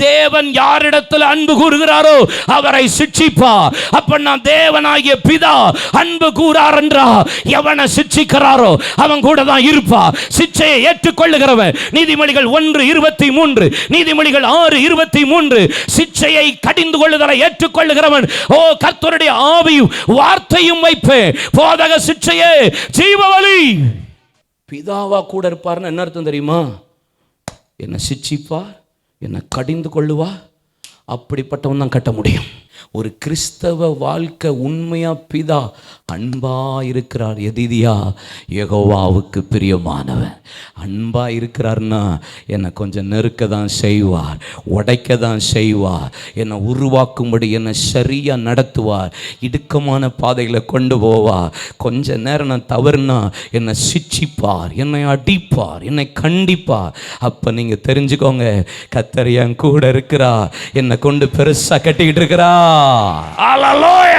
தேவன் யாரிடத்தில் அன்பு கூறுகிறாரோ அவரை சிட்சிப்பார். அப்ப நான் தேவனாகிய பிதா அன்பு கூறார் என்றா எவனை சிட்சிக்கிறாரோ அவன் கூட தான் இருப்பா. சிட்சையை ஏற்றுக்கொள்ளுகிறவன் நீதிமொழிகள் 1:23, நீதிமொழிகள் 6:23, சிட்சையை கடிந்து கொள்ளுதலை ஏற்றுக்கொள்ளுகிறவன் ஓ கர்த்தருடைய ஆவியும் வார்த்தையும் வைப்பேன். போதக சிட்சையே ஜீவவழி. பிதாவா கூட இருப்பார்னு என்ன அர்த்தம் தெரியுமா? என்னை சிட்சிப்பார், என்னை கடிந்து கொள்ளுவா. அப்படிப்பட்டவன் தான் கட்ட முடியும். ஒரு கிறிஸ்தவ வாழ்க்கை உண்மையா பிதா அன்பா இருக்கிறார். எதிதியா யெகோவாவுக்கு பிரியமானவன் அன்பா இருக்கிறார்னா என்னை கொஞ்சம் நெருக்க தான் செய்வார், உடைக்க தான் செய்வார், என்னை உருவாக்கும்படி என்னை சரியா நடத்துவார், இடுக்கமான பாதைகளை கொண்டு போவார். கொஞ்ச நேரம் நான் தவறுனா என்னை சிட்சிப்பார், என்னை அடிப்பார், என்னை கண்டிப்பார். அப்ப நீங்க தெரிஞ்சுக்கோங்க, கர்த்தர் என் கூட இருக்கிறா, என்னை கொண்டு பெருசா கட்டிக்கிட்டு இருக்கிறா. அல்லேலூயா.